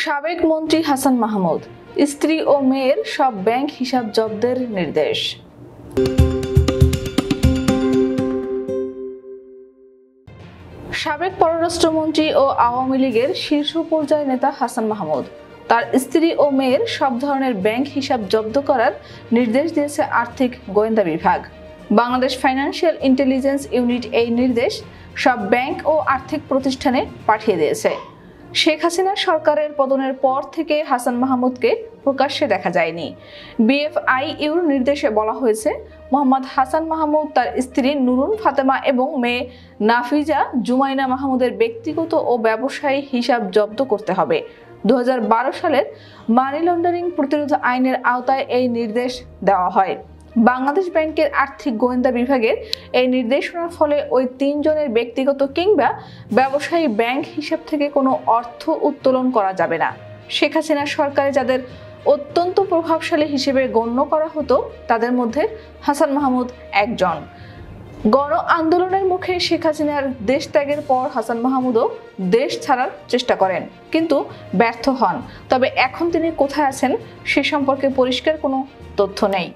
সাবেক মন্ত্রী হাসান মাহমুদ, স্ত্রী ও মেয়ের সব ব্যাংক হিসাব জব্দের নির্দেশ। সাবেক পররাষ্ট্রমন্ত্রী ও আওয়ামী লীগের শীর্ষ পর্যায়ের নেতা হাসান মাহমুদ তার স্ত্রী ও মেয়ের সব ধরনের ব্যাংক হিসাব জব্দ করার নির্দেশ দিয়েছে আর্থিক গোয়েন্দা বিভাগ। বাংলাদেশ ফাইন্যান্সিয়াল ইন্টেলিজেন্স ইউনিট এই নির্দেশ সব ব্যাংক ও আর্থিক প্রতিষ্ঠানে পাঠিয়ে দিয়েছে। শেখ হাসিনা সরকারের পতনের পর থেকে হাসান মাহমুদকে প্রকাশ্যে দেখা যায়নি। বিএফআইইউর নির্দেশে বলা হয়েছে, মোহাম্মদ হাসান মাহমুদ তার স্ত্রী নুরুন ফাতেমা এবং মেয়ে নাফিজা জুমাইনা মাহমুদের ব্যক্তিগত ও ব্যবসায়ী হিসাব জব্দ করতে হবে। 2012 সালের মানি লন্ডারিং প্রতিরোধ আইনের আওতায় এই নির্দেশ দেওয়া হয়। বাংলাদেশ ব্যাংকের আর্থিক গোয়েন্দা বিভাগের এই নির্দেশনার ফলে ওই 3 জনের ব্যক্তিগত কিংবা ব্যবসায়ী ব্যাংক হিসাব থেকে কোনো অর্থ উত্তোলন করা যাবে না। শেখ হাসিনা সরকারে যাদের অত্যন্ত প্রভাবশালী হিসেবে গণ্য করা হতো তাদের মধ্যে হাসান মাহমুদ একজন। গণ আন্দোলনের মুখে শেখ হাসিনার দেশ ত্যাগের পর হাসান মাহমুদও দেশ ছাড়ার চেষ্টা করেন, কিন্তু ব্যর্থ হন। তবে এখন তিনি কোথায় আছেন সে সম্পর্কে পরিষ্কার কোনো তথ্য নেই।